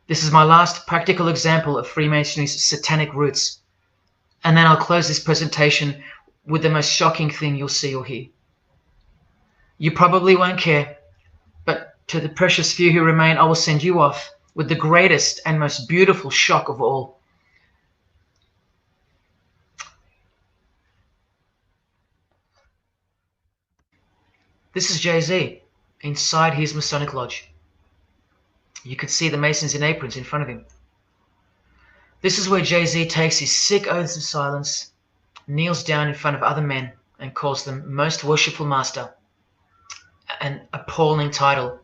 This is my last practical example of Freemasonry's satanic roots, and then I'll close this presentation with the most shocking thing you'll see or hear. You probably won't care, but to the precious few who remain, I will send you off with the greatest and most beautiful shock of all. This is Jay-Z inside his Masonic Lodge. You could see the Masons in aprons in front of him. This is where Jay-Z takes his sick oaths of silence, kneels down in front of other men, and calls them most worshipful master, an appalling title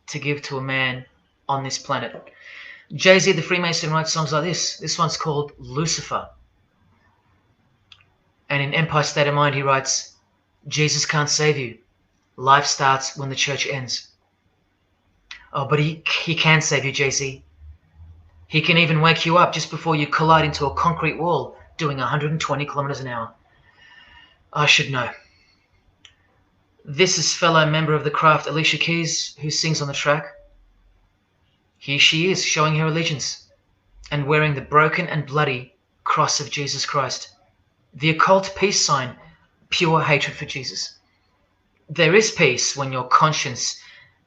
to give to a man on this planet. Jay-Z the Freemason writes songs like this. This one's called Lucifer. And in Empire State of Mind he writes, Jesus can't save you. Life starts when the church ends. Oh, but he can save you, Jay-Z. He can even wake you up just before you collide into a concrete wall doing 120 kilometers an hour. I should know. This is fellow member of the craft Alicia Keys, who sings on the track. Here she is, showing her allegiance and wearing the broken and bloody cross of Jesus Christ, the occult peace sign, pure hatred for Jesus. There is peace when your conscience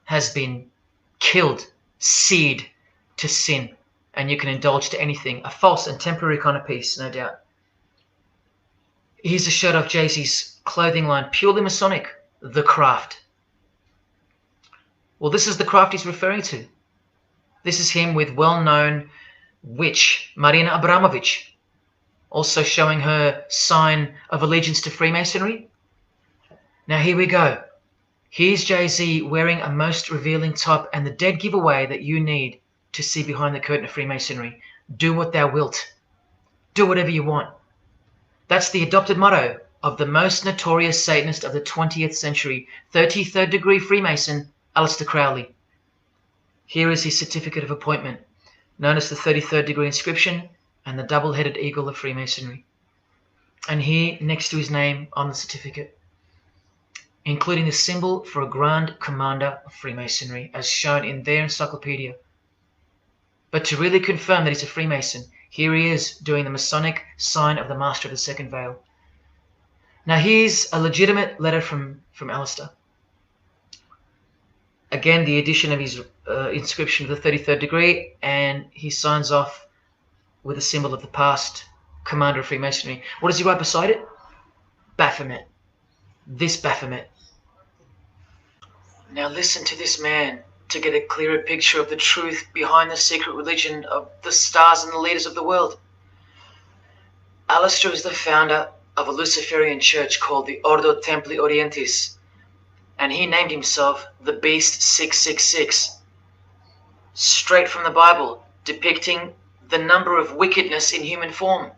has been killed, seared to sin, and you can indulge to anything. A false and temporary kind of peace, no doubt. Here's a shot of Jay-Z's clothing line, purely Masonic, The Craft. Well, this is the craft he's referring to. This is him with well-known witch Marina Abramovich, also showing her sign of allegiance to Freemasonry. Now here we go. Here's Jay-Z wearing a most revealing top and the dead giveaway that you need to see behind the curtain of Freemasonry. Do what thou wilt. Do whatever you want. That's the adopted motto of the most notorious Satanist of the 20th century, 33rd degree Freemason, Aleister Crowley. Here is his certificate of appointment, known as the 33rd degree inscription and the double-headed eagle of Freemasonry. And here, next to his name on the certificate, including the symbol for a Grand Commander of Freemasonry, as shown in their encyclopedia. But to really confirm that he's a Freemason, here he is doing the Masonic sign of the Master of the Second Veil. Now here's a legitimate letter from Aleister. Again, the addition of his inscription of the 33rd degree, and he signs off with a symbol of the past Commander of Freemasonry. What does he write beside it? Baphomet. This Baphomet. Now listen to this man to get a clearer picture of the truth behind the secret religion of the stars and the leaders of the world. Aleister is the founder of a Luciferian church called the Ordo Templi Orientis, and he named himself the Beast 666, straight from the Bible, depicting the number of wickedness in human form.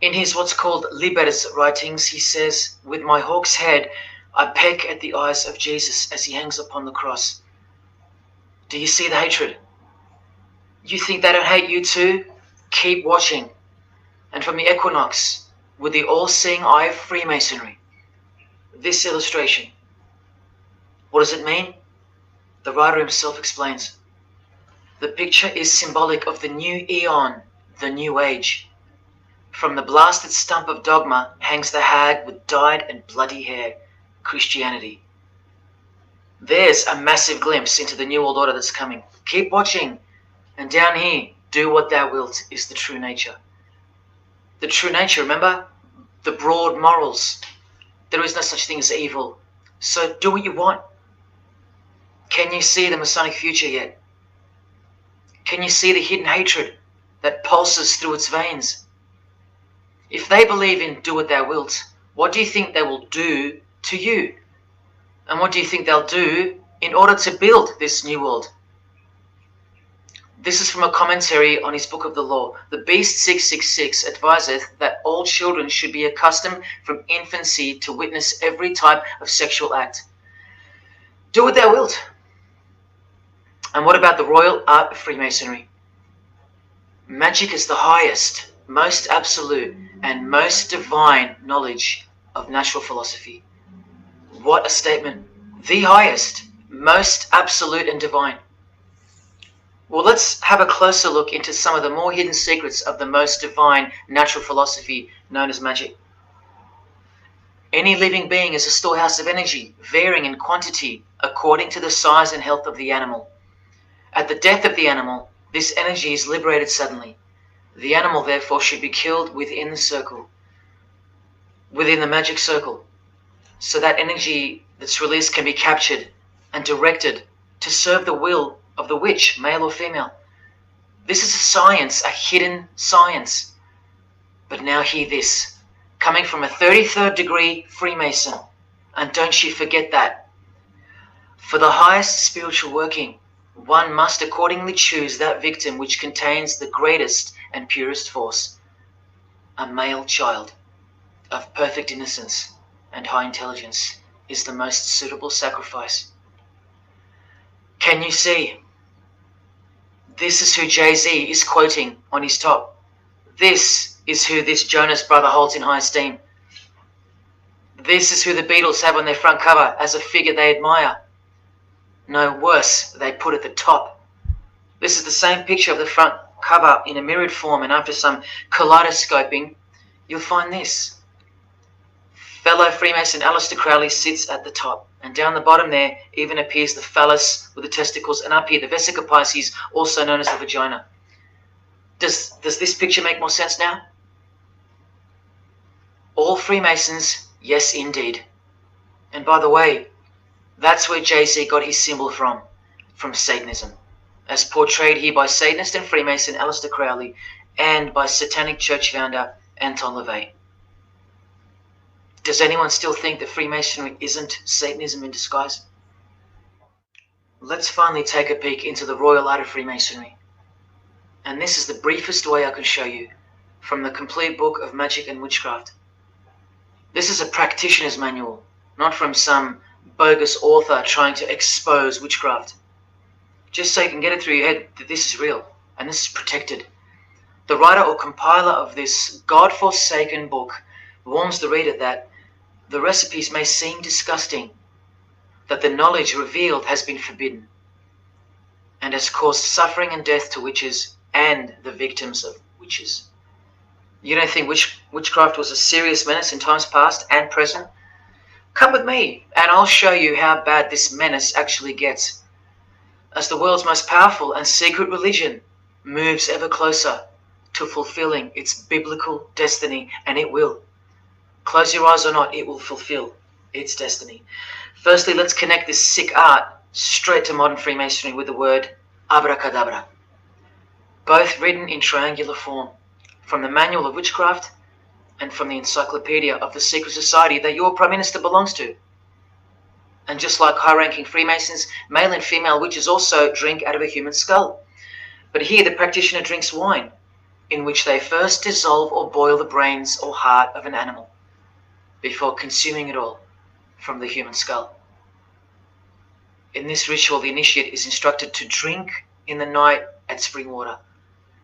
In his what's called Liber's writings, he says, "With my hawk's head, I peck at the eyes of Jesus as he hangs upon the cross." Do you see the hatred? You think they don't hate you too? Keep watching. And from the equinox, with the all-seeing eye of Freemasonry, this illustration. What does it mean? The writer himself explains. The picture is symbolic of the new eon, the new age. From the blasted stump of dogma hangs the hag with dyed and bloody hair, Christianity. There's a massive glimpse into the new world order that's coming. Keep watching. And down here, do what thou wilt is the true nature. The true nature, remember? The broad morals. There is no such thing as evil. So do what you want. Can you see the Masonic future yet? Can you see the hidden hatred that pulses through its veins? If they believe in do what thou wilt, what do you think they will do to you? And what do you think they'll do in order to build this new world? This is from a commentary on his book of the law. The Beast 666 adviseth that all children should be accustomed from infancy to witness every type of sexual act. Do what thou wilt. And what about the royal art of Freemasonry? Magic is the highest, most absolute, and most divine knowledge of natural philosophy. What a statement. The highest, most absolute and divine. Well, let's have a closer look into some of the more hidden secrets of the most divine natural philosophy known as magic. Any living being is a storehouse of energy, varying in quantity according to the size and health of the animal. At the death of the animal, this energy is liberated suddenly. The animal, therefore, should be killed within the magic circle, so that energy that's released can be captured and directed to serve the will of the witch, male or female. This is a science, a hidden science. But now hear this, coming from a 33rd degree Freemason, and don't you forget that. For the highest spiritual working, one must accordingly choose that victim which contains the greatest and purest force, a male child of perfect innocence and high intelligence is the most suitable sacrifice. Can you see? This is who Jay-Z is quoting on his top. This is who this Jonas brother holds in high esteem. This is who the Beatles have on their front cover as a figure they admire. No, worse, they put at the top. This is the same picture of the front cover in a mirrored form, and after some kaleidoscoping, you'll find this. Fellow Freemason Aleister Crowley sits at the top, and down the bottom there even appears the phallus with the testicles, and up here the vesica Pisces, also known as the vagina. Does this picture make more sense now? All Freemasons, yes indeed. And by the way, that's where Jay-Z got his symbol from Satanism, as portrayed here by Satanist and Freemason Aleister Crowley and by Satanic Church founder Anton LaVey. Does anyone still think that Freemasonry isn't Satanism in disguise? Let's finally take a peek into the royal art of Freemasonry. And this is the briefest way I can show you, from the complete book of magic and witchcraft. This is a practitioner's manual, not from some bogus author trying to expose witchcraft. Just so you can get it through your head that this is real, and this is protected. The writer or compiler of this God-forsaken book warns the reader that the recipes may seem disgusting, that the knowledge revealed has been forbidden, and has caused suffering and death to witches and the victims of witches. You don't think witchcraft was a serious menace in times past and present? Come with me, and I'll show you how bad this menace actually gets, as the world's most powerful and secret religion moves ever closer to fulfilling its biblical destiny, and it will. Close your eyes or not, it will fulfill its destiny. Firstly, let's connect this sick art straight to modern Freemasonry with the word abracadabra, both written in triangular form, from the Manual of Witchcraft and from the Encyclopedia of the Secret Society that your Prime Minister belongs to. And just like high-ranking Freemasons, male and female witches also drink out of a human skull. But here the practitioner drinks wine, in which they first dissolve or boil the brains or heart of an animal, before consuming it all from the human skull. In this ritual, the initiate is instructed to drink in the night at spring water,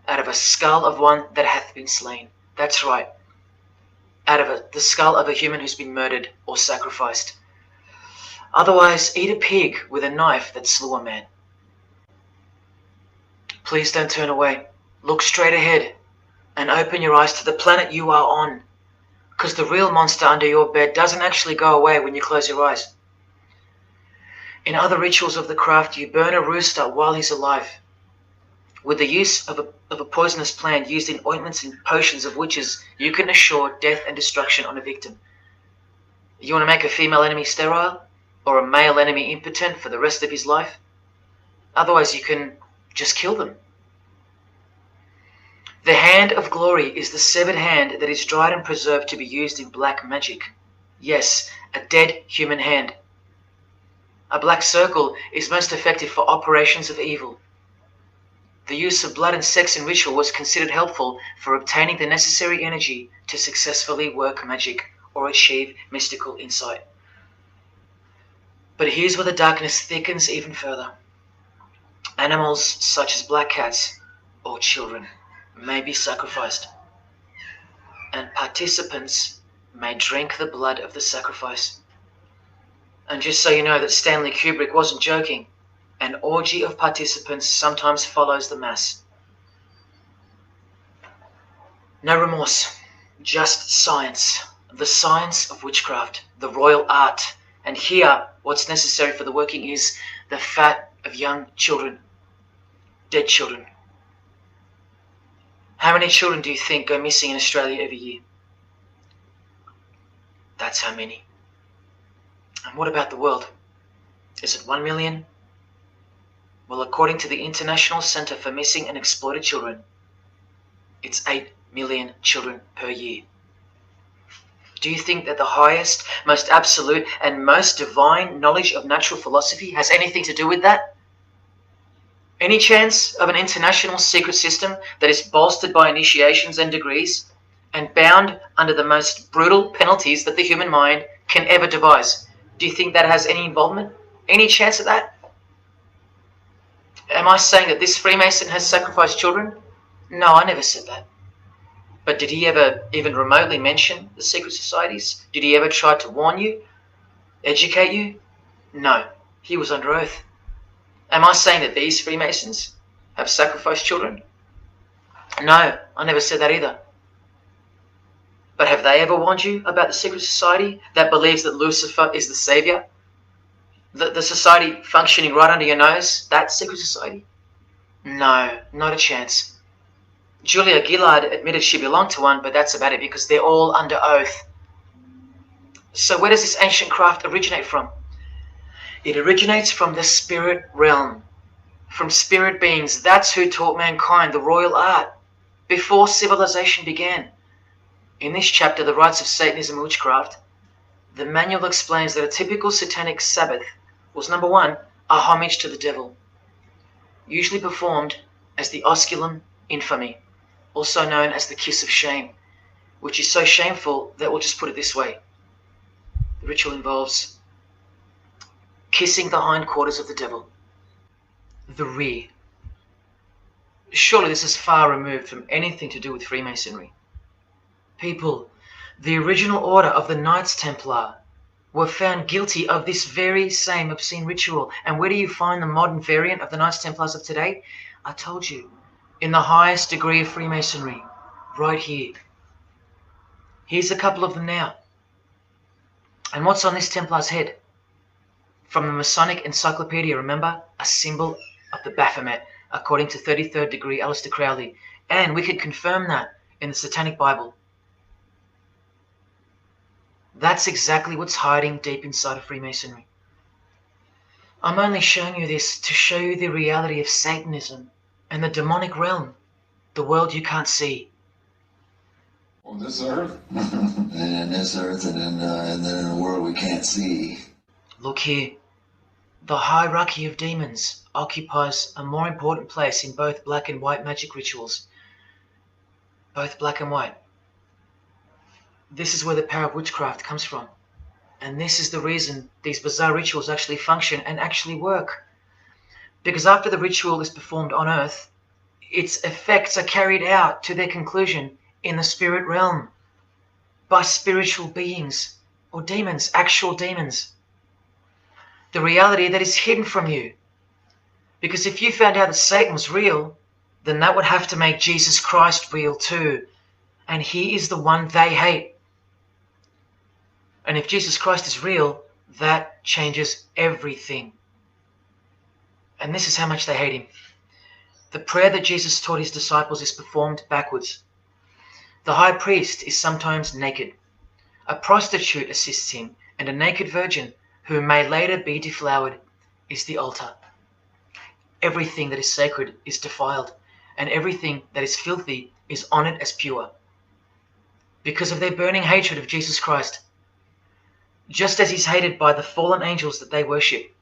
out of a skull of one that hath been slain. That's right, out of the skull of a human who's been murdered or sacrificed. Otherwise, eat a pig with a knife that slew a man. Please don't turn away. Look straight ahead and open your eyes to the planet you are on, because the real monster under your bed doesn't actually go away when you close your eyes. In other rituals of the craft, you burn a rooster while he's alive. With the use of a poisonous plant used in ointments and potions of witches, you can assure death and destruction on a victim. You want to make a female enemy sterile, or a male enemy impotent for the rest of his life? Otherwise, you can just kill them. The hand of glory is the severed hand that is dried and preserved to be used in black magic. Yes, a dead human hand. A black circle is most effective for operations of evil. The use of blood and sex in ritual was considered helpful for obtaining the necessary energy to successfully work magic or achieve mystical insight. But here's where the darkness thickens even further. Animals such as black cats or children may be sacrificed, and participants may drink the blood of the sacrifice. And just so you know that Stanley Kubrick wasn't joking, An orgy of participants sometimes follows the mass. No remorse, just science. The science of witchcraft, the royal art. And here, what's necessary for the working is the fat of young children, dead children. How many children do you think go missing in Australia every year? That's how many. And what about the world? Is it 1 million? Well, according to the International Centre for Missing and Exploited Children, it's 8 million children per year. Do you think that the highest, most absolute, and most divine knowledge of natural philosophy has anything to do with that? Any chance of an international secret system that is bolstered by initiations and degrees and bound under the most brutal penalties that the human mind can ever devise? Do you think that has any involvement? Any chance of that? Am I saying that this Freemason has sacrificed children? No, I never said that. But did he ever even remotely mention the secret societies? Did he ever try to warn you? Educate you? No, he was under oath. Am I saying that these Freemasons have sacrificed children? No, I never said that either. But have they ever warned you about the secret society that believes that Lucifer is the savior? The society functioning right under your nose, that secret society? No, not a chance. Julia Gillard admitted she belonged to one, but that's about it because they're all under oath. So where does this ancient craft originate from? It originates from the spirit realm, from spirit beings. That's who taught mankind the royal art before civilization began. In this chapter, The Rites of Satanism and Witchcraft, the manual explains that a typical satanic Sabbath was, number one, a homage to the devil, usually performed as the osculum infami, also known as the kiss of shame, which is so shameful that we'll just put it this way. The ritual involves kissing the hindquarters of the devil, the rear. Surely this is far removed from anything to do with Freemasonry. People, the original order of the Knights Templar were found guilty of this very same obscene ritual. And where do you find the modern variant of the Knights Templars of today? I told you, in the highest degree of Freemasonry, right here. Here's a couple of them now. And what's on this Templar's head? From the Masonic Encyclopedia, remember? A symbol of the Baphomet, according to 33rd degree Aleister Crowley. And we could confirm that in the Satanic Bible. That's exactly what's hiding deep inside of Freemasonry. I'm only showing you this to show you the reality of Satanism and the demonic realm, the world you can't see. On this earth, and in this earth, and then in a world we can't see. Look here. The hierarchy of demons occupies a more important place in both black and white magic rituals. Both black and white. This is where the power of witchcraft comes from. And this is the reason these bizarre rituals actually function and actually work. Because after the ritual is performed on earth, its effects are carried out to their conclusion in the spirit realm by spiritual beings or demons, actual demons. The reality that is hidden from you. Because if you found out that Satan was real, then that would have to make Jesus Christ real too. And he is the one they hate. And if Jesus Christ is real, that changes everything. And this is how much they hate him. The prayer that Jesus taught his disciples is performed backwards. The high priest is sometimes naked. A prostitute assists him, and a naked virgin, who may later be deflowered, is the altar. Everything that is sacred is defiled, and everything that is filthy is honored as pure. Because of their burning hatred of Jesus Christ, just as he's hated by the fallen angels that they worship.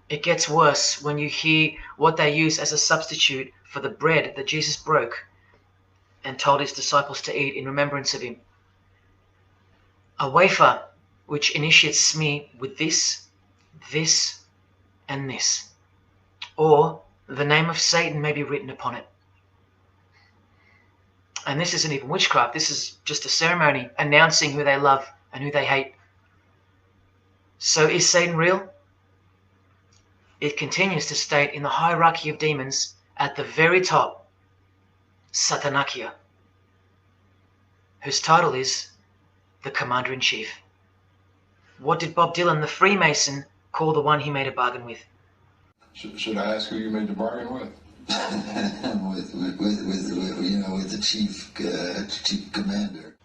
It gets worse when you hear what they use as a substitute for the bread that Jesus broke and told his disciples to eat in remembrance of him. A wafer which initiates me with this, this, and this. Or the name of Satan may be written upon it. And this isn't even witchcraft. This is just a ceremony announcing who they love and who they hate. So is Satan real? it continues to state in the hierarchy of demons at the very top, Satanakia, whose title is the Commander-in-Chief. What did Bob Dylan, the Freemason, call the one he made a bargain with? Should I ask who you made the bargain with? with the chief commander.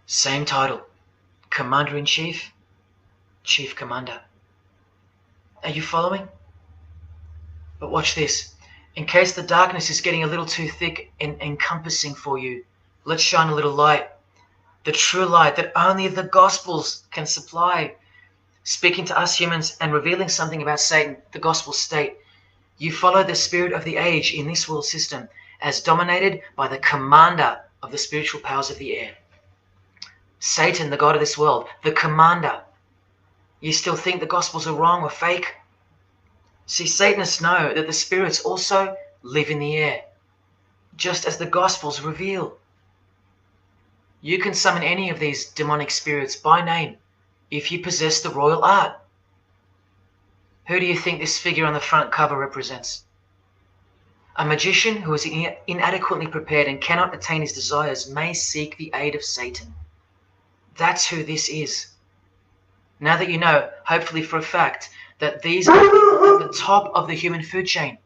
Same title, Commander-in-Chief, Chief Commander. Are you following? But watch this. In case the darkness is getting a little too thick and encompassing for you, let's shine a little light. The true light that only the Gospels can supply. Speaking to us humans and revealing something about Satan, the Gospels state, you follow the spirit of the age in this world system as dominated by the commander of the spiritual powers of the air. Satan, the god of this world, the commander. You still think the Gospels are wrong or fake? See, Satanists know that the spirits also live in the air, just as the Gospels reveal. You can summon any of these demonic spirits by name if you possess the royal art. Who do you think this figure on the front cover represents? A magician who is inadequately prepared and cannot attain his desires may seek the aid of Satan. That's who this is. Now that you know, hopefully for a fact, that these are at the top of the human food chain,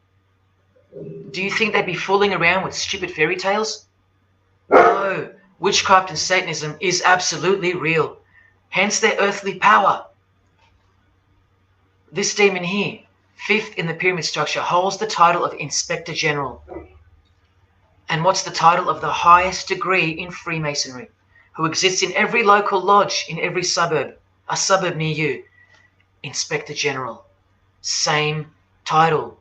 do you think they'd be fooling around with stupid fairy tales? No, witchcraft and Satanism is absolutely real, hence their earthly power. This demon here, fifth in the pyramid structure, holds the title of Inspector General. And what's the title of the highest degree in Freemasonry, who exists in every local lodge in every suburb, a suburb near you? Inspector General. Same title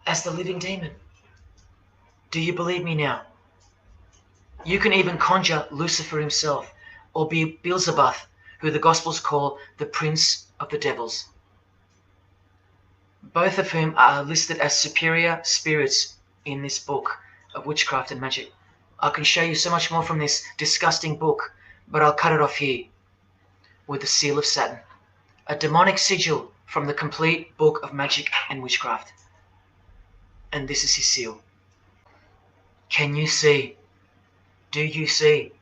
as the living demon. Do you believe me now? You can even conjure Lucifer himself, or be Beelzebub, who the Gospels call the Prince of the Devils, both of whom are listed as superior spirits in this book of witchcraft and magic. I can show you so much more from this disgusting book, but I'll cut it off here with the seal of Saturn, a demonic sigil from the complete book of magic and witchcraft. And this is his seal. Can you see? Do you see?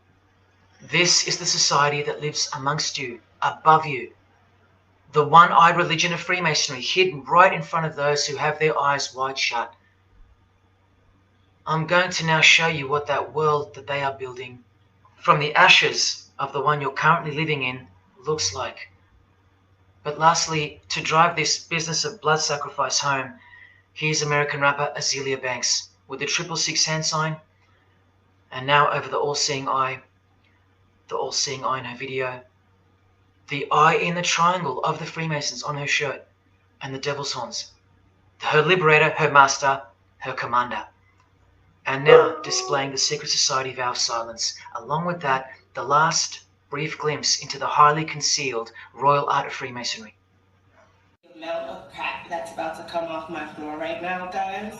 This is the society that lives amongst you, above you. The one-eyed religion of Freemasonry, hidden right in front of those who have their eyes wide shut. I'm going to now show you what that world that they are building from the ashes of the one you're currently living in looks like. But lastly, to drive this business of blood sacrifice home, here's American rapper Azealia Banks with the 666 hand sign, and now over the all-seeing eye in her video, the eye in the triangle of the Freemasons on her shirt, and the devil's horns, her liberator, her master, her commander. And now displaying the secret society vow of silence. Along with that, the last brief glimpse into the highly concealed royal art of Freemasonry. The amount of crap that's about to come off my floor right now, guys.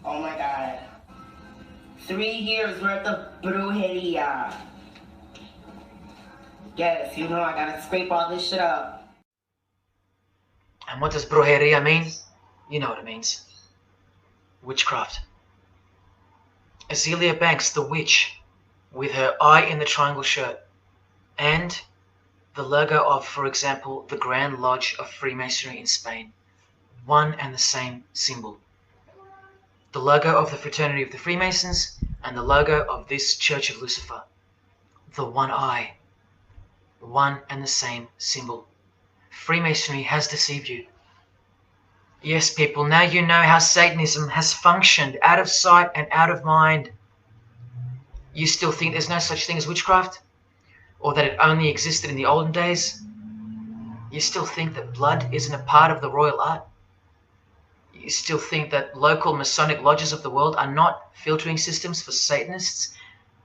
Oh my god. 3 years worth of brujeria. Yes, you know I gotta scrape all this shit up. And what does brujeria mean? You know what it means. Witchcraft. Azealia Banks, the witch, with her eye in the triangle shirt, and the logo of, for example, the Grand Lodge of Freemasonry in Spain. One and the same symbol. The logo of the Fraternity of the Freemasons and the logo of this Church of Lucifer. The one eye. One and the same symbol. Freemasonry has deceived you. Yes, people, now you know how Satanism has functioned out of sight and out of mind. You still think there's no such thing as witchcraft? Or that it only existed in the olden days? You still think that blood isn't a part of the royal art? You still think that local Masonic lodges of the world are not filtering systems for Satanists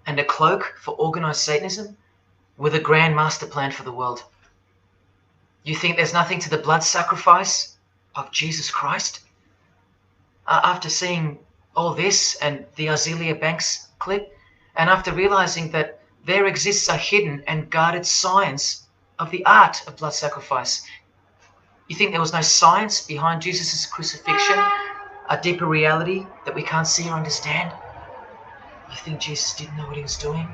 and a cloak for organized Satanism with a grand master plan for the world? You think there's nothing to the blood sacrifice of Jesus Christ? After seeing all this and the Azealia Banks clip, and after realizing that there exists a hidden and guarded science of the art of blood sacrifice, You think there was no science behind Jesus' crucifixion, a deeper reality that we can't see or understand? You think Jesus didn't know what he was doing?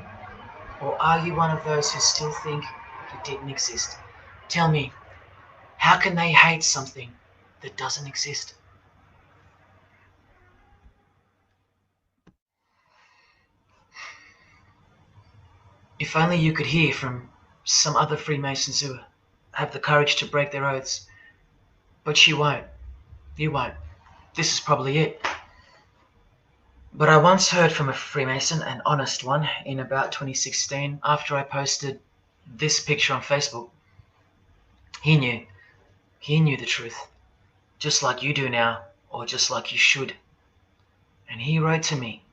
Or are you one of those who still think he didn't exist? Tell me, how can they hate something that doesn't exist? If only you could hear from some other Freemasons who have the courage to break their oaths. But you won't. You won't. This is probably it. But I once heard from a Freemason, an honest one, in about 2016 after I posted this picture on Facebook. He knew. He knew the truth. Just like you do now, or just like you should. And he wrote to me,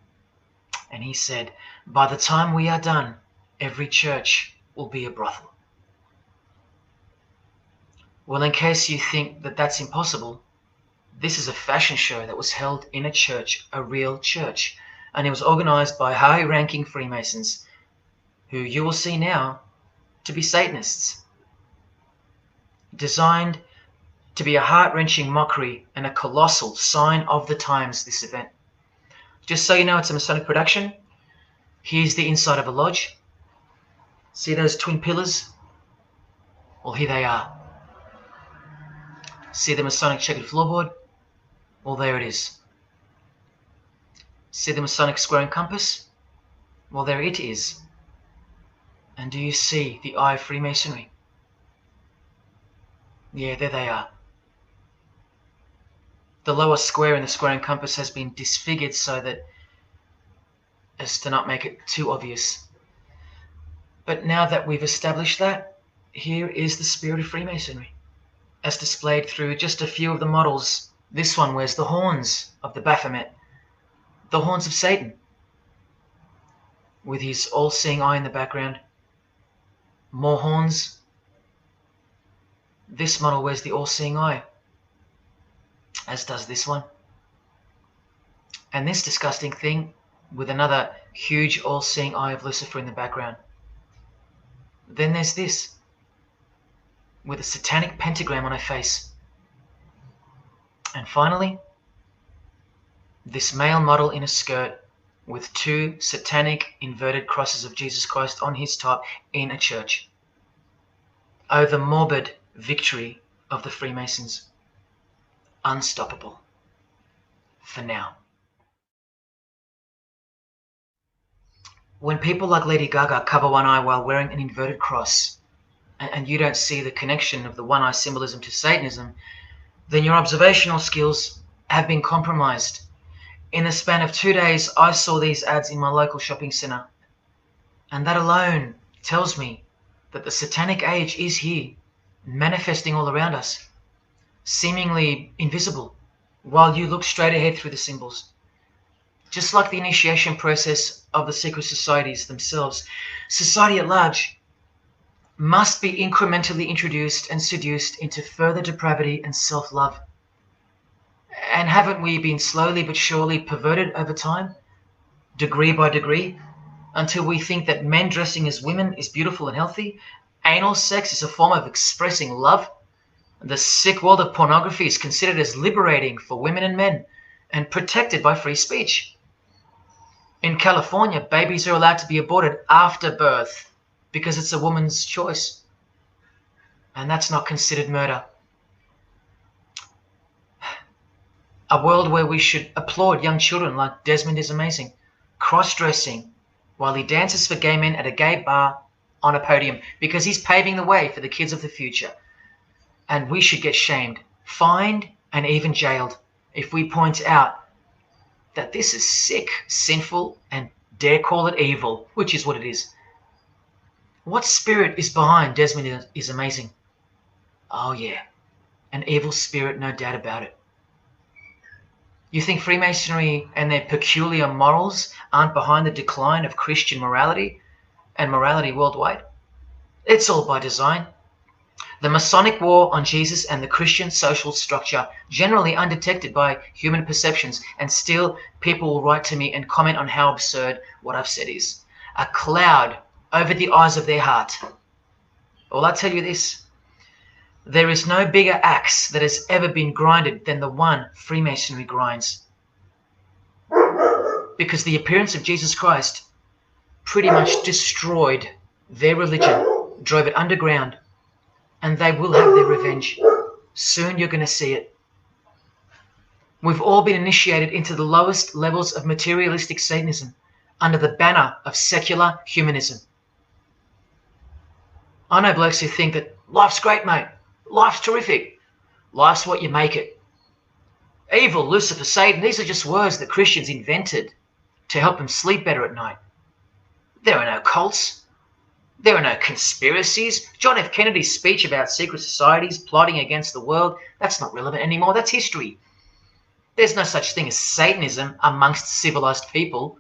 and he said, by the time we are done, every church will be a brothel. Well, in case you think that that's impossible, this is a fashion show that was held in a church, a real church, and it was organized by high-ranking Freemasons, who you will see now to be Satanists. Designed to be a heart-wrenching mockery and a colossal sign of the times, this event. Just so you know, it's a Masonic production. Here's the inside of a lodge. See those twin pillars? Well, here they are. See the Masonic checkered floorboard? Well, there it is. See the Masonic square and compass? Well, there it is. And do you see the eye of Freemasonry? Yeah, there they are. The lower square in the square and compass has been disfigured so that as to not make it too obvious. But now that we've established that, here is the spirit of Freemasonry, as displayed through just a few of the models. This one wears the horns of the Baphomet, the horns of Satan, with his all-seeing eye in the background. More horns. This model wears the all-seeing eye, as does this one. And this disgusting thing with another huge all-seeing eye of Lucifer in the background. Then there's this, with a satanic pentagram on her face. And finally, this male model in a skirt with two satanic inverted crosses of Jesus Christ on his top in a church. Oh, the morbid victory of the Freemasons. Unstoppable. For now. When people like Lady Gaga cover one eye while wearing an inverted cross, and you don't see the connection of the one eye symbolism to Satanism, then your observational skills have been compromised. In the span of 2 days, I saw these ads in my local shopping centre. And that alone tells me that the satanic age is here, manifesting all around us, seemingly invisible, while you look straight ahead through the symbols. Just like the initiation process of the secret societies themselves, society at large must be incrementally introduced and seduced into further depravity and self-love. And haven't we been slowly but surely perverted over time, degree by degree, until we think that men dressing as women is beautiful and healthy, anal sex is a form of expressing love, the sick world of pornography is considered as liberating for women and men, and protected by free speech. In California, babies are allowed to be aborted after birth because it's a woman's choice. And that's not considered murder. A world where we should applaud young children like Desmond is amazing, cross-dressing while he dances for gay men at a gay bar on a podium because he's paving the way for the kids of the future. And we should get shamed, fined, and even jailed if we point out that this is sick, sinful, and dare call it evil, which is what it is. What spirit is behind Desmond is amazing? Oh yeah, an evil spirit, no doubt about it. You think Freemasonry and their peculiar morals aren't behind the decline of Christian morality and morality worldwide? It's all by design. The Masonic war on Jesus and the Christian social structure, generally undetected by human perceptions, and still people will write to me and comment on how absurd what I've said is. A cloud over the eyes of their heart. Well, I tell you this, There is no bigger axe that has ever been grinded than the one Freemasonry grinds. Because the appearance of Jesus Christ pretty much destroyed their religion, drove it underground, and they will have their revenge. Soon you're going to see it. We've all been initiated into the lowest levels of materialistic Satanism under the banner of secular humanism. I know blokes who think that life's great, mate. Life's terrific. Life's what you make it. Evil, Lucifer, Satan, these are just words that Christians invented to help them sleep better at night. There are no cults. There are no conspiracies. John F. Kennedy's speech about secret societies plotting against the world, that's not relevant anymore. That's history. There's no such thing as Satanism amongst civilized people.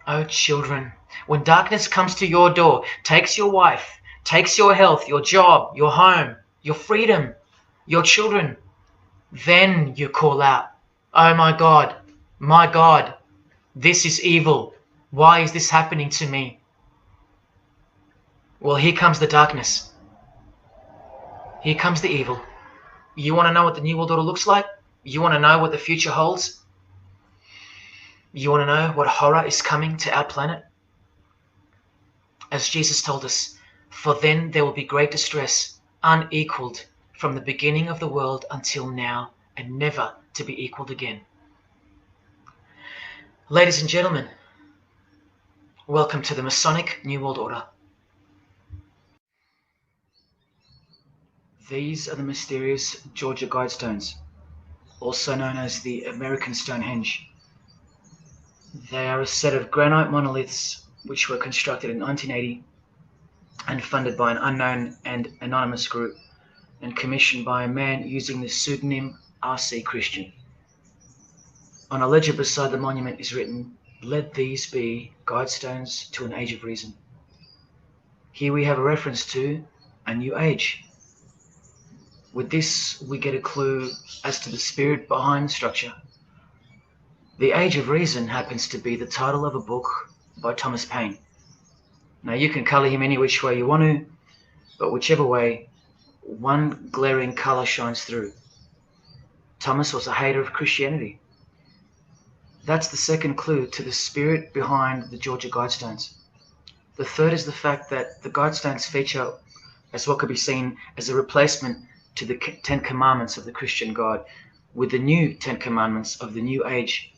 Oh, children, when darkness comes to your door, takes your wife, takes your health, your job, your home, your freedom, your children, then you call out, oh my God, this is evil. Why is this happening to me? Well, here comes the darkness. Here comes the evil. You want to know what the New World Order looks like? You want to know what the future holds? You want to know what horror is coming to our planet? As Jesus told us, for then there will be great distress, unequaled from the beginning of the world until now, and never to be equaled again. Ladies and gentlemen, welcome to the Masonic New World Order. These are the mysterious Georgia Guidestones, also known as the American Stonehenge. They are a set of granite monoliths which were constructed in 1980 and funded by an unknown and anonymous group and commissioned by a man using the pseudonym R.C. Christian. On a ledger beside the monument is written, "Let these be guidestones to an age of reason." Here we have a reference to a new age. With this, we get a clue as to the spirit behind the structure. The Age of Reason happens to be the title of a book by Thomas Paine. Now, you can colour him any which way you want to, but whichever way, one glaring colour shines through. Thomas was a hater of Christianity. That's the second clue to the spirit behind the Georgia Guidestones. The third is the fact that the Guidestones feature as what could be seen as a replacement to the Ten Commandments of the Christian God with the new Ten Commandments of the New Age.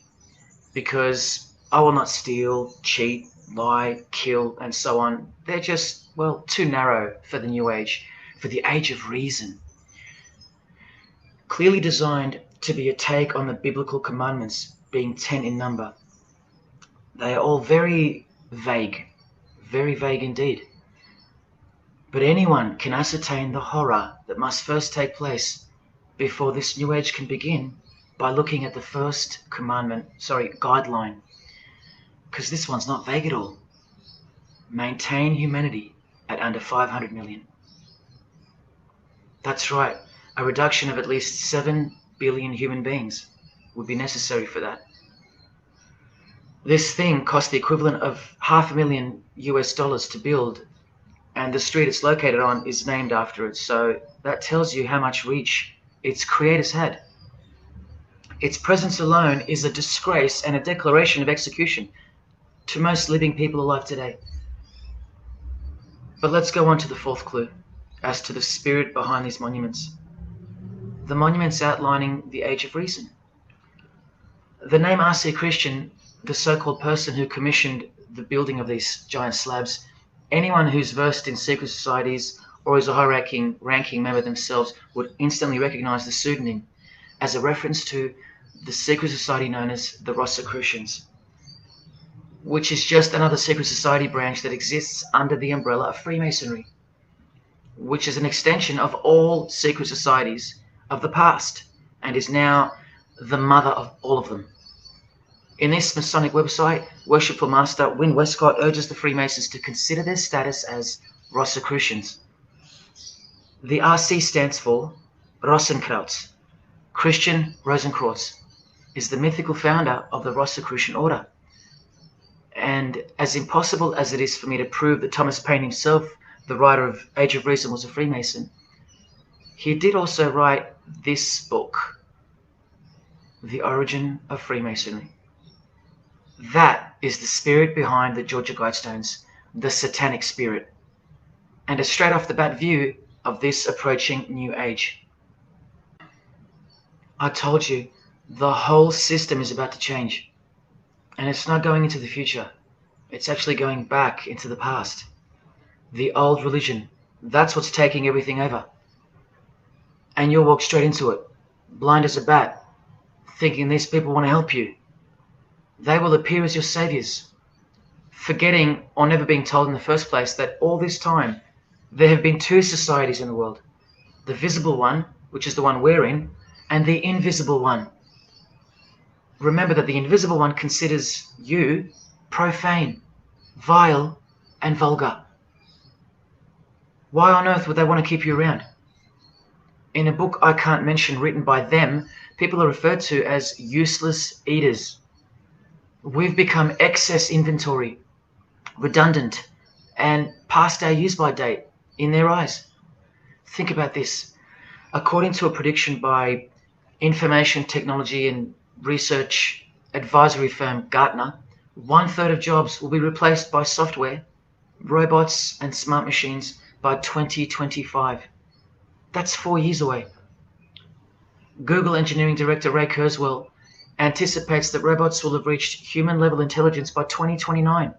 Because I will not steal, cheat, lie, kill, and so on. They're just, well, too narrow for the New Age, for the Age of Reason. Clearly designed to be a take on the biblical commandments, being 10 in number. They are all very vague indeed. But anyone can ascertain the horror that must first take place before this New Age can begin by looking at the first guideline. Because this one's not vague at all. Maintain humanity at under 500 million. That's right, a reduction of at least 7 billion human beings would be necessary for that. This thing cost the equivalent of $500,000 to build, and the street it's located on is named after it, so that tells you how much reach its creators had. Its presence alone is a disgrace and a declaration of execution to most living people alive today. But let's go on to the fourth clue, as to the spirit behind these monuments. The monuments outlining the Age of Reason. The name R.C. Christian, the so-called person who commissioned the building of these giant slabs, anyone who's versed in secret societies or is a high-ranking member themselves would instantly recognize the pseudonym as a reference to the secret society known as the Rosicrucians, which is just another secret society branch that exists under the umbrella of Freemasonry, which is an extension of all secret societies of the past and is now the mother of all of them. In this Masonic website, Worshipful Master Wynne Westcott urges the Freemasons to consider their status as Rosicrucians. The RC stands for Rosenkreuz. Christian Rosenkreuz is the mythical founder of the Rosicrucian order. And as impossible as it is for me to prove that Thomas Paine himself the writer of Age of Reason, was a Freemason. He did also write this book, The Origin of Freemasonry. That is the spirit behind the Georgia Guidestones, the satanic spirit, and a straight off the bat view of this approaching new age. I told you, the whole system is about to change, and it's not going into the future. It's actually going back into the past. The old religion, that's what's taking everything over. And you'll walk straight into it, blind as a bat, thinking these people want to help you. They will appear as your saviors, forgetting or never being told in the first place that all this time there have been two societies in the world. The visible one, which is the one we're in, and the invisible one. Remember that the invisible one considers you profane, vile, and vulgar. Why on earth would they want to keep you around? In a book I can't mention written by them, people are referred to as useless eaters. We've become excess inventory, redundant, and past our use-by date in their eyes. Think about this. According to a prediction by information technology and research advisory firm Gartner, 1/3 of jobs will be replaced by software, robots, and smart machines by 2025. That's 4 years away. Google engineering director Ray Kurzweil anticipates that robots will have reached human-level intelligence by 2029.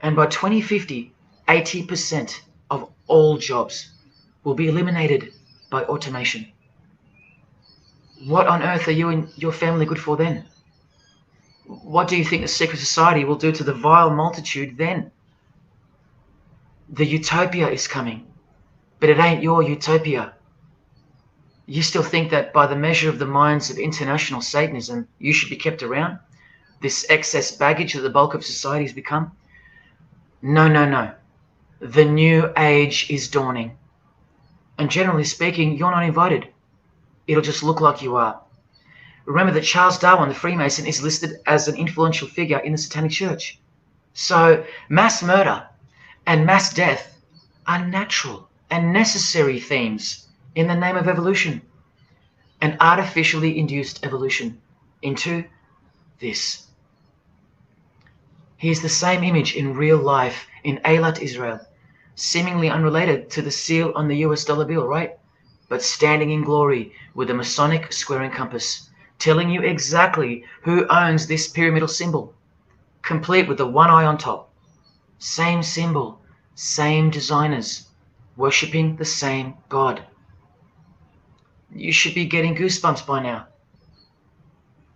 And by 2050, 80% of all jobs will be eliminated by automation. What on earth are you and your family good for then? What do you think the secret society will do to the vile multitude then? The utopia is coming, but it ain't your utopia. You still think that by the measure of the minds of international Satanism, you should be kept around? This excess baggage that the bulk of society has become? No, no, no. The new age is dawning. And generally speaking, you're not invited. It'll just look like you are. Remember that Charles Darwin, the Freemason, is listed as an influential figure in the Satanic Church. So mass murder and mass death are natural and necessary themes in the name of evolution, an artificially induced evolution into this. He is the same image in real life in Eilat, Israel, seemingly unrelated to the seal on the US dollar bill, right? But standing in glory with a Masonic square and compass, telling you exactly who owns this pyramidal symbol, complete with the one eye on top. Same symbol, same designers, worshipping the same God. You should be getting goosebumps by now.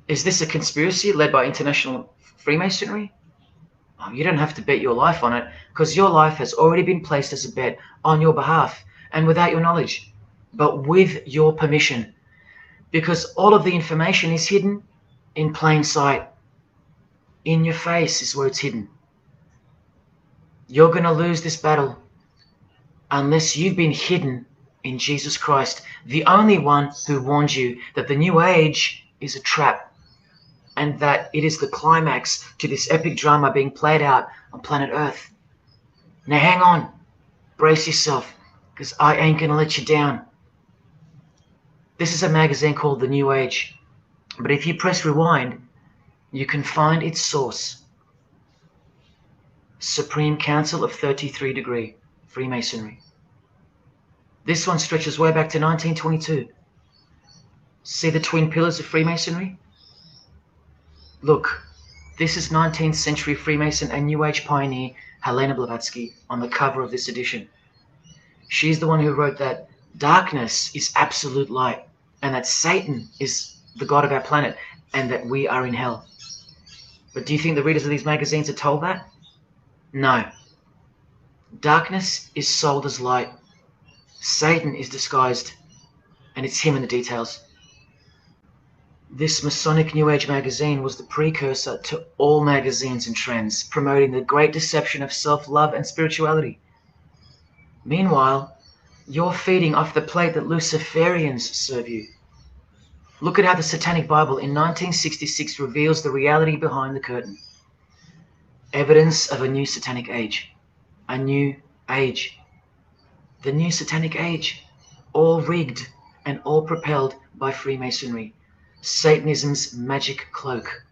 Is this a conspiracy led by international Freemasonry? Oh, you don't have to bet your life on it, because your life has already been placed as a bet on your behalf and without your knowledge, but with your permission, because all of the information is hidden in plain sight. In your face is where it's hidden. You're going to lose this battle unless you've been hidden in Jesus Christ, the only one who warned you that the new age is a trap and that it is the climax to this epic drama being played out on planet Earth. Now hang on, brace yourself, because I ain't going to let you down. This is a magazine called The New Age, but if you press rewind, you can find its source. Supreme Council of 33 Degree, Freemasonry. This one stretches way back to 1922. See the twin pillars of Freemasonry? Look, this is 19th century Freemason and New Age pioneer Helena Blavatsky on the cover of this edition. She's the one who wrote that darkness is absolute light and that Satan is the god of our planet and that we are in hell. But do you think the readers of these magazines are told that? No. Darkness is sold as light. Satan is disguised, and it's him in the details. This Masonic New Age magazine was the precursor to all magazines and trends, promoting the great deception of self-love and spirituality. Meanwhile, you're feeding off the plate that Luciferians serve you. Look at how the Satanic Bible in 1966 reveals the reality behind the curtain. Evidence of a new satanic age. A new age. The new satanic age, all rigged and all propelled by Freemasonry, Satanism's magic cloak.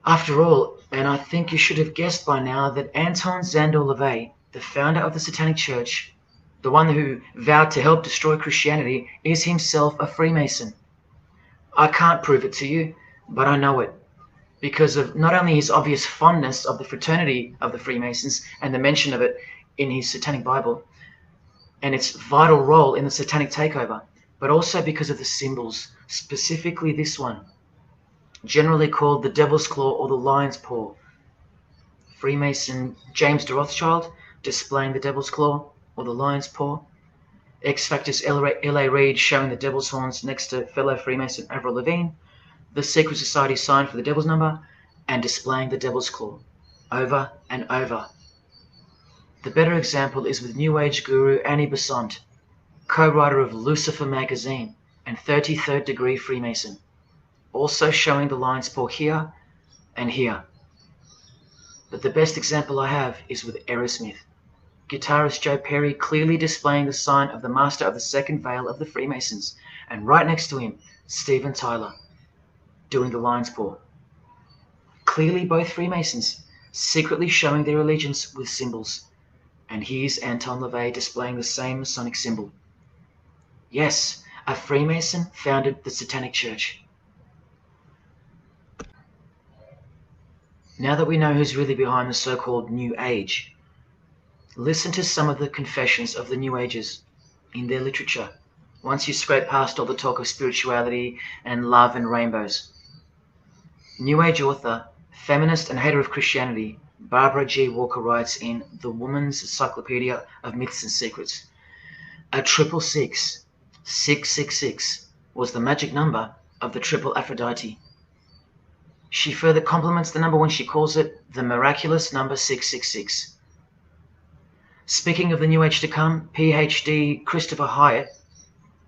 After all, and I think you should have guessed by now that Anton Szandor LaVey, the founder of the Satanic Church, the one who vowed to help destroy Christianity, is himself a Freemason. I can't prove it to you, but I know it, because of not only his obvious fondness of the fraternity of the Freemasons and the mention of it in his Satanic Bible, and its vital role in the Satanic takeover, but also because of the symbols, specifically this one, generally called the Devil's Claw or the Lion's Paw. Freemason James de Rothschild displaying the Devil's Claw or the Lion's Paw. X-Factor's L.A. Reid showing the Devil's Horns next to fellow Freemason Avril Lavigne. The Secret Society sign for the Devil's Number, and displaying the Devil's Claw over and over. The better example is with New Age guru Annie Besant, co-writer of Lucifer magazine and 33rd degree Freemason, also showing the lion's paw here and here. But the best example I have is with Aerosmith, guitarist Joe Perry clearly displaying the sign of the master of the second veil of the Freemasons, and right next to him, Steven Tyler, doing the lion's paw. Clearly both Freemasons, secretly showing their allegiance with symbols. And here's Anton LaVey displaying the same Masonic symbol. Yes, a Freemason founded the Satanic Church. Now that we know who's really behind the so-called New Age, listen to some of the confessions of the New Agers in their literature, once you scrape past all the talk of spirituality and love and rainbows. New Age author, feminist and hater of Christianity, Barbara G. Walker writes in The Woman's Encyclopedia of Myths and Secrets, a 666, 666, was the magic number of the triple Aphrodite. She further compliments the number when she calls it the miraculous number 666. Speaking of the New Age to come, PhD Christopher Hyatt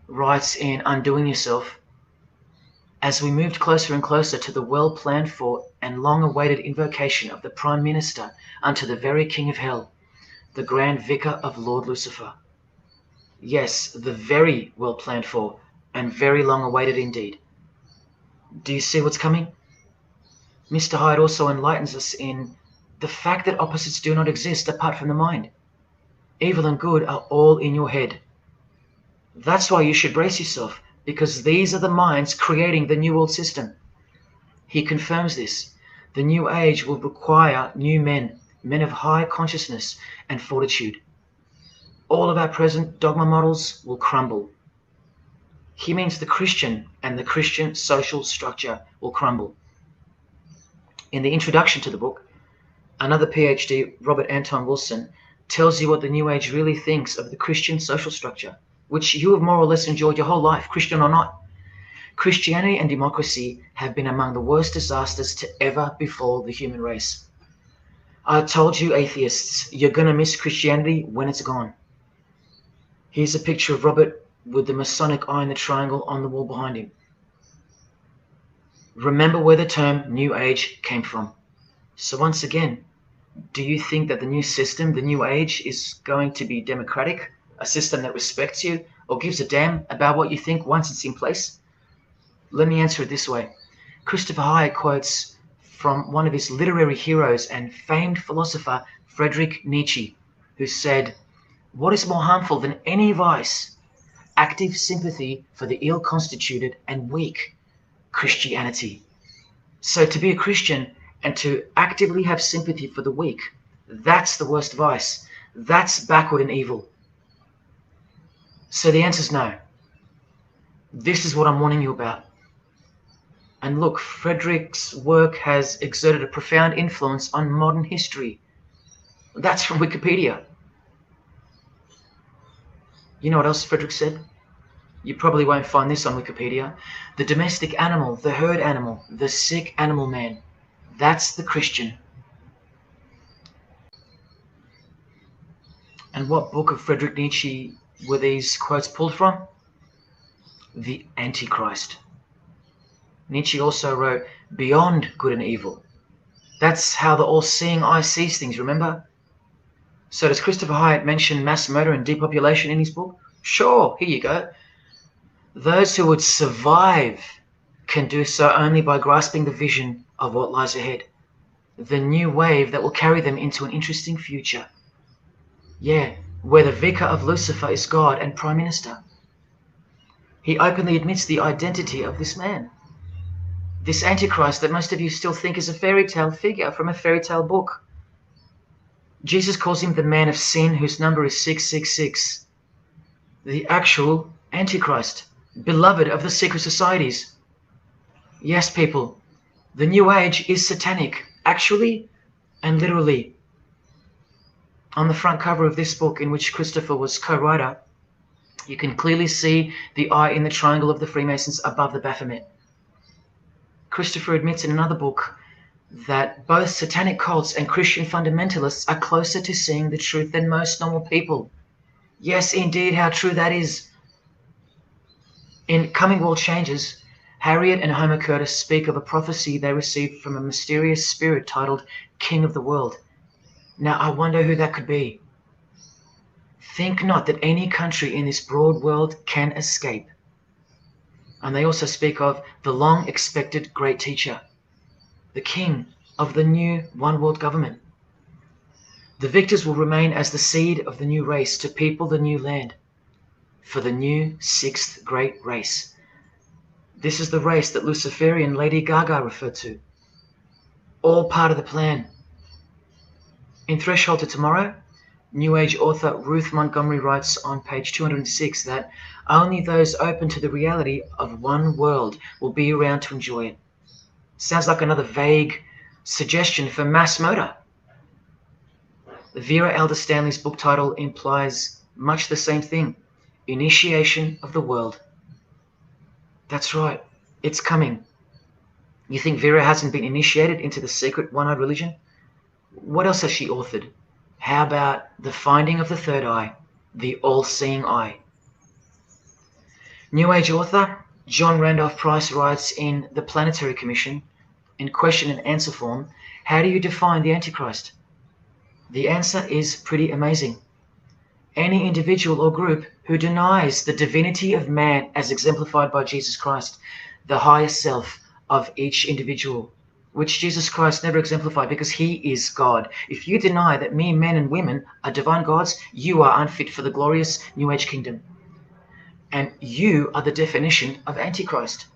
writes in Undoing Yourself, as we moved closer and closer to the well-planned for and long-awaited invocation of the Prime Minister unto the very King of Hell, the Grand Vicar of Lord Lucifer. Yes, the very well-planned for and very long-awaited indeed. Do you see what's coming? Mr. Hyde also enlightens us in the fact that opposites do not exist apart from the mind. Evil and good are all in your head. That's why you should brace yourself, because these are the minds creating the New World System. He confirms this. The New Age will require new men, men of high consciousness and fortitude. All of our present dogma models will crumble. He means the Christian and the Christian social structure will crumble. In the introduction to the book, another PhD, Robert Anton Wilson, tells you what the New Age really thinks of the Christian social structure, which you have more or less enjoyed your whole life, Christian or not. Christianity and democracy have been among the worst disasters to ever befall the human race. I told you, atheists, you're going to miss Christianity when it's gone. Here's a picture of Robert with the Masonic eye in the triangle on the wall behind him. Remember where the term New Age came from. So once again, do you think that the new system, the New Age, is going to be democratic, a system that respects you or gives a damn about what you think once it's in place? Let me answer it this way. Christopher Hyatt quotes from one of his literary heroes and famed philosopher, Friedrich Nietzsche, who said, "What is more harmful than any vice? Active sympathy for the ill-constituted and weak. Christianity." So to be a Christian and to actively have sympathy for the weak, that's the worst vice. That's backward and evil. So the answer is no. This is what I'm warning you about. And look, Frederick's work has exerted a profound influence on modern history. That's from Wikipedia. You know what else Frederick said? You probably won't find this on Wikipedia. The domestic animal, the herd animal, the sick animal man. That's the Christian. And what book of Friedrich Nietzsche were these quotes pulled from? The Antichrist. Nietzsche also wrote Beyond Good and Evil. That's how the all-seeing eye sees things, remember? So does Christopher Hyatt mention mass murder and depopulation in his book? Sure, here you go. Those who would survive can do so only by grasping the vision of what lies ahead. The new wave that will carry them into an interesting future. Yeah, where the vicar of Lucifer is God and Prime Minister. He openly admits the identity of this man. This Antichrist that most of you still think is a fairy tale figure from a fairy tale book. Jesus calls him the man of sin whose number is 666. The actual Antichrist, beloved of the secret societies. Yes, people, the New Age is satanic, actually and literally. On the front cover of this book, in which Christopher was co-writer, you can clearly see the eye in the triangle of the Freemasons above the Baphomet. Christopher admits in another book that both satanic cults and Christian fundamentalists are closer to seeing the truth than most normal people. Yes, indeed, how true that is. In Coming World Changes, Harriet and Homer Curtis speak of a prophecy they received from a mysterious spirit titled King of the World. Now, I wonder who that could be. Think not that any country in this broad world can escape. And they also speak of the long-expected great teacher, the king of the new one-world government. The victors will remain as the seed of the new race to people the new land, for the new sixth great race. This is the race that Luciferian Lady Gaga referred to. All part of the plan. In Threshold to Tomorrow, New Age author Ruth Montgomery writes on page 206 that only those open to the reality of one world will be around to enjoy it. Sounds like another vague suggestion for mass murder. Vera Elder Stanley's book title implies much the same thing: initiation of the world. That's right, it's coming. You think Vera hasn't been initiated into the secret one-eyed religion? What else has she authored? How about The Finding of the Third Eye, the All-Seeing Eye? New Age author John Randolph Price writes in The Planetary Commission, in question and answer form, how do you define the Antichrist? The answer is pretty amazing. Any individual or group who denies the divinity of man as exemplified by Jesus Christ, the highest self of each individual, which Jesus Christ never exemplified because he is God. If you deny that mere men and women are divine gods, you are unfit for the glorious New Age kingdom. And you are the definition of Antichrist.